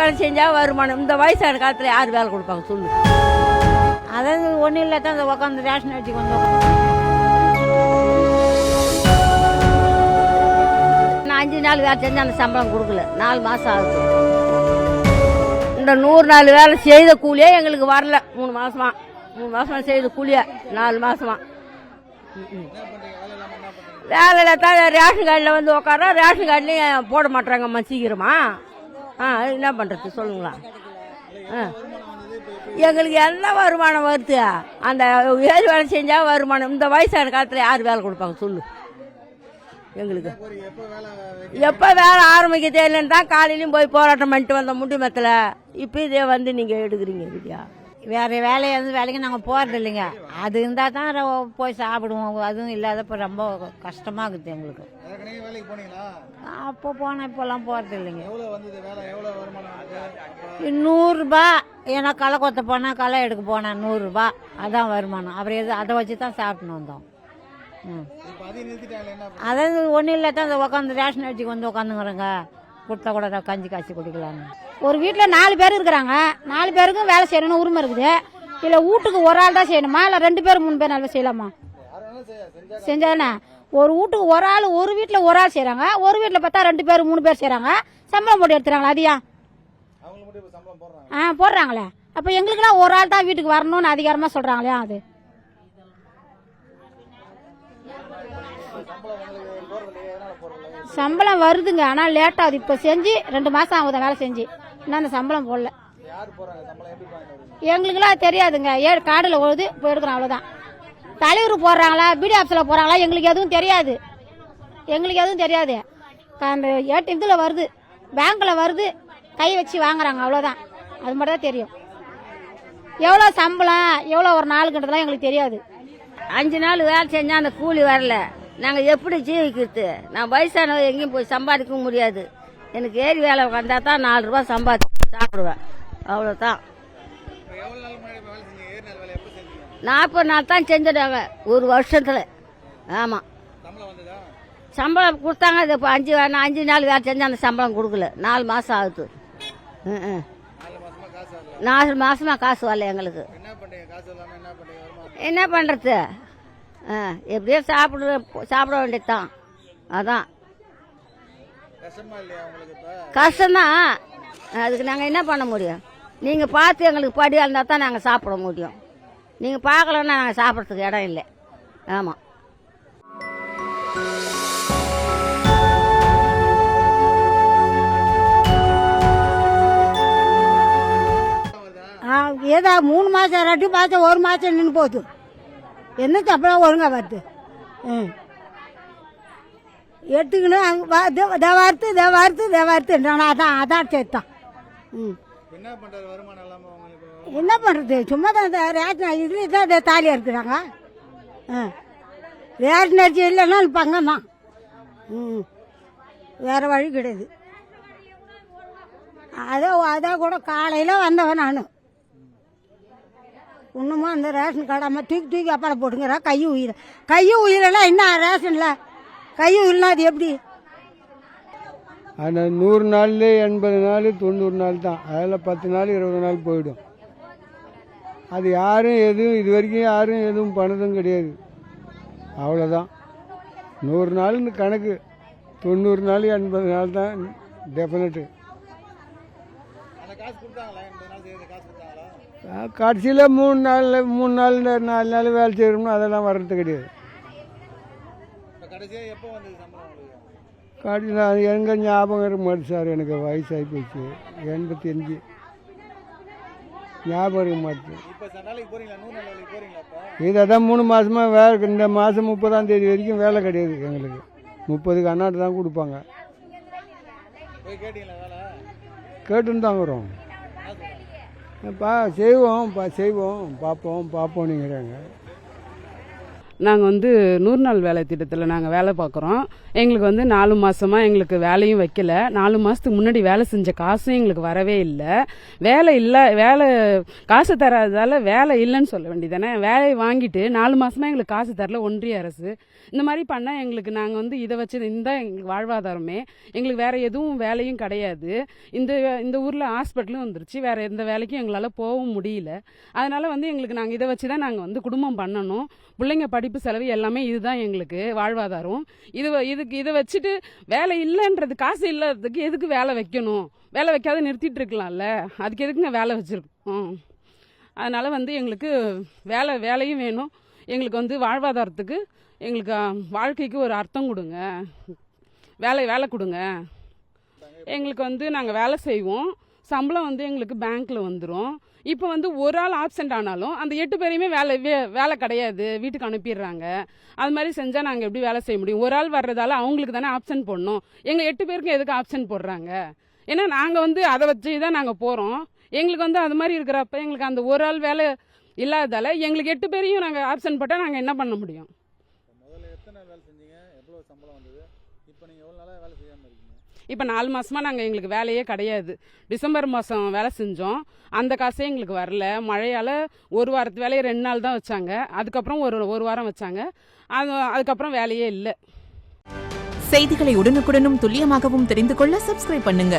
வேலை செஞ்சால் வருமானம். இந்த வயசான காலத்தில் யார் வேலை கொடுப்பாங்க சொல்லு? அதாவது ஒன்றும் இல்லை தான் உட்காந்து ரேஷன் அடிச்சுக்கு வந்து நான் 5 நாள் வேலை செஞ்சு அந்த சம்பளம் கொடுக்கல. 4 மாதம் ஆகுது. இந்த 100 நாள் வேலை செய்த கூலியே எங்களுக்கு வரல. 3 மாசமா செய்த கூலியே 4 மாசமா. வேலையில் தான் ரேஷன் கார்டில் வந்து உட்காரோம். ரேஷன் கார்டுலேயும் போட மாட்டாங்கம்மா சீக்கிரமா. என்ன பண்ணுறது சொல்லுங்களா? எங்களுக்கு என்ன வருமானம் வருது? அந்த ஏழு வேலை செஞ்சால் வருமானம். இந்த வயசான காலத்தில் யார் வேலை கொடுப்பாங்க சொல்லு எங்களுக்கு? எப்போ வேலை ஆரம்பிக்க தெரியலன்னு தான் காலையிலையும் போய் போராட்டம் பண்ணிட்டு வந்தோம் முண்டிமத்தில். இப்போ இதே வந்து நீங்கள் எடுக்கிறீங்க இல்லையா? வேறு வேலைக்கு நாங்கள் போகிறது இல்லைங்க. அது இருந்தால் தான் போய் சாப்பிடுவோம். அதுவும் இல்லாதப்போ ரொம்ப கஷ்டமாக இருக்குது எங்களுக்கு. அப்போ போனால் இப்போல்லாம் போகிறது இல்லைங்க. 100 ரூபா. ஏன்னா களை கொத்த போனால் களை எடுக்க போனேன் 100 ரூபா. அதான் வருமானம். அப்புறம் அதை வச்சு தான் சாப்பிட்டுன்னு வந்தோம். அதாவது ஒன்றும் இல்லை தான் உட்காந்து ரேஷன் அடிச்சுக்கு வந்து உட்காந்துங்கிறோங்க. கொடுத்தா கூட கஞ்சி காய்ச்சி குடிக்கலான்னு. ஒரு வீட்டில் 4 பேர் இருக்கிறாங்க. 4 பேருக்கும் வேலை செய்யணும்னு உரிமை இருக்குது. இல்லை வீட்டுக்கு ஒரு ஆள் தான் செய்யணுமா? இல்லை 2 பேர் 3 பேர் நல்லா செய்யலாமா? செஞ்சானே ஒரு வீட்டுக்கு ஒரு ஆள், ஒரு வீட்டில் ஒரு ஆள் செய்கிறாங்க. ஒரு வீட்டில் பார்த்தா 2 பேர் 3 பேர் செய்கிறாங்க. சம்பளம் போட்டு எடுத்துறாங்களா? அதியா போடுறாங்களே. அப்போ எங்களுக்குலாம் ஒரு ஆள் தான் வீட்டுக்கு வரணும்னு அதிகாரமாக சொல்கிறாங்களே. அது சம்பளம் வருதுங்க. ஆனால் லேட்டாகுது. இப்போ செஞ்சு 2 மாதம் ஆகுது வேலை செஞ்சு. இன்னும் அந்த சம்பளம் போடல. எங்களுக்குலாம் தெரியாதுங்க. காடில் ஓடுது இப்போ எடுக்கிறோம் அவ்வளோதான். தலைவர் போடுறாங்களா, பிடி ஆஃபீஸில் போகிறாங்களா, எங்களுக்கு எதுவும் தெரியாது. அந்த இதில் வருது, பேங்க்கில் வருது, கை வச்சு வாங்குறாங்க அவ்வளோதான். அது மட்டும் தான் தெரியும். எவ்வளோ சம்பளம் எவ்வளோ ஒரு நாளுக்குன்றதுலாம் எங்களுக்கு தெரியாது. 5 நாள் வேலை செஞ்சால் அந்த கூலி வரல. நாங்கள் எப்படி ஜீவிக்கிறது? நான் வயசானவங்க எங்கேயும் போய் சம்பாதிக்கவும் முடியாது. எனக்கு ஏறி வேலை வந்தால் தான் 4 ரூபா சம்பாதிச்சு சாப்பிடுவேன். அவ்வளோதான். 40 நாள் தான் செஞ்சிடுவாங்க ஒரு வருஷத்தில். ஆமாம், சம்பளம் கொடுத்தாங்க. இது இப்போ 5 நாள் வேலை செஞ்சு அந்த சம்பளம் கொடுக்கல. 4 மாதம் ஆகுது. 4 மாசமா காசு வரல எங்களுக்கு. என்ன பண்ணுறது? எப்படியோ சாப்பிட வேண்டியதுதான். அதான் கஷ்டம்தான். அதுக்கு நாங்கள் என்ன பண்ண முடியும்? நீங்கள் பார்த்து எங்களுக்கு படியாக இருந்தால் தான் நாங்கள் சாப்பிட முடியும். நீங்கள் பார்க்கலன்னா நாங்கள் சாப்பிட்றதுக்கு இடம் இல்லை. ஆமாம். ஏதா 3 மாதம் 2 மாதம் 1 மாதம் நின்று போகுது. என்ன சம்பளம் ஒழுங்காக வருது? எடுத்துக்கணும் வார்த்துன்றாங்க. அதான் சேர்த்தான். என்ன பண்ணுறது? சும்மா தான் ரேஷன் இதில் தான் தாலியாக இருக்கிறாங்க. ரேஷன் அரிசி இல்லைன்னா பங்கம் தான். வேறு வழி கிடையாது. அதான் கூட காலையில் வந்தவன் நான். இன்னுமா அந்த ரேஷன் கார்டாமல் தூக்கி அப்புறம் போட்டுங்கிறா. கை உயிரெல்லாம் என்ன ரேஷனில் கை உயிரெலாம் அது எப்படி? ஆனால் 100 நாள் 80 நாள் 90 நாள் தான். அதில் 10 நாள் 20 நாள் போயிடும். அது யாரும் எதுவும் இது வரைக்கும் யாரும் எதுவும் பண்ணதும் கிடையாது. அவ்வளோதான். 100 நாள்னு கணக்கு. 90 நாள் 80 நாள் தான் டெஃபினட்டு. கடைசியில் 3 நாள் 4 நாள் வேலை செய்யணும்னா அதெல்லாம் வர்றது கிடையாது. கடைசி நான் எங்கே ஞாபகம் இருக்க மாட்டேன் சார். எனக்கு வயசாகி போச்சு. 85 ஞாபகம் இருக்க மாட்டேன். இதை தான் 3 மாதமாக வேலை. இந்த மாதம் 30ஆம் தேதி வரைக்கும் வேலை கிடையாது எங்களுக்கு. 30க்கு அண்ணாட்டு தான் கொடுப்பாங்க. கேட்டுன்னு தான் வரும். செய்வோம் பார்ப்போம் நீங்கிறாங்க. நாங்கள் வந்து 100 நாள் வேலை திட்டத்தில் நாங்கள் வேலை பார்க்குறோம். எங்களுக்கு வந்து 4 மாதமாக எங்களுக்கு வேலையும் வைக்கல. 4 மாதத்துக்கு முன்னாடி வேலை செஞ்ச காசும் எங்களுக்கு வரவே இல்லை. வேலை காசு தராததால் வேலை இல்லைன்னு சொல்ல வேண்டியதானே. வேலையை வாங்கிட்டு 4 மாதமாக எங்களுக்கு காசு தரல ஒன்றிய அரசு. இந்த மாதிரி பண்ணால் எங்களுக்கு நாங்கள் வந்து இதை வச்சு இந்த எங்களுக்கு வாழ்வாதாரமே. எங்களுக்கு வேறு எதுவும் வேலையும் கிடையாது. இந்த ஊரில் ஹாஸ்பிட்டலும் வந்துருச்சு. வேறு எந்த வேலைக்கும் எங்களால் போகவும் முடியல. அதனால் வந்து எங்களுக்கு நாங்கள் இதை வச்சு தான் நாங்கள் வந்து குடும்பம் பண்ணணும். பிள்ளைங்க படிப்பு செலவு எல்லாமே இதுதான் எங்களுக்கு வாழ்வாதாரம். இதை வச்சுட்டு வேலை இல்லைன்றது, காசு இல்லாததுக்கு எதுக்கு வேலை வைக்கணும்? வேலை வைக்காத நிறுத்திட்டு இருக்கலாம்ல, அதுக்கு எதுக்குங்க வேலை வச்சுருக்கோம்? அதனால் வந்து எங்களுக்கு வேலையும் வேணும். எங்களுக்கு வந்து வாழ்வாதாரத்துக்கு எங்களுக்கு வாழ்க்கைக்கு ஒரு அர்த்தம் கொடுங்க. வேலை கொடுங்க. எங்களுக்கு வந்து நாங்கள் வேலை செய்வோம். சம்பளம் வந்து எங்களுக்கு பேங்க்கில் வந்துடும். இப்போ வந்து ஒரு ஆள் ஆப்சென்ட் ஆனாலும் அந்த 8 பேரையுமே வேலை கிடையாது, வீட்டுக்கு அனுப்பிடுறாங்க. அது மாதிரி செஞ்சால் நாங்கள் எப்படி வேலை செய்ய முடியும்? ஒரு ஆள் வர்றதால அவங்களுக்கு தானே ஆப்சென்ட் போடணும். எங்கள் 8 பேருக்கும் எதுக்கு ஆப்சென்ட் போடுறாங்க? ஏன்னா நாங்கள் வந்து அதை வச்சு தான் நாங்கள் போகிறோம். எங்களுக்கு வந்து அது மாதிரி இருக்கிறப்ப எங்களுக்கு அந்த ஒரு ஆள் வேலை இல்லாததால் எங்களுக்கு 8 பேரையும் நாங்கள் ஆப்சென்ட் போட்டால் நாங்கள் என்ன பண்ண முடியும்? இப்போ 4 மாதமாக நாங்கள் எங்களுக்கு வேலையே கிடையாது. டிசம்பர் மாதம் வேலை செஞ்சோம், அந்த காசே எங்களுக்கு வரல. மழையால் ஒரு வாரத்து வேலையை 2 நாள் தான் வச்சாங்க. அதுக்கப்புறம் ஒரு வாரம் வச்சாங்க. அதுக்கப்புறம் வேலையே இல்லை. செய்திகளை உடனுக்குடனும் துல்லியமாகவும் தெரிந்து கொள்ள சப்ஸ்கிரைப் பண்ணுங்க.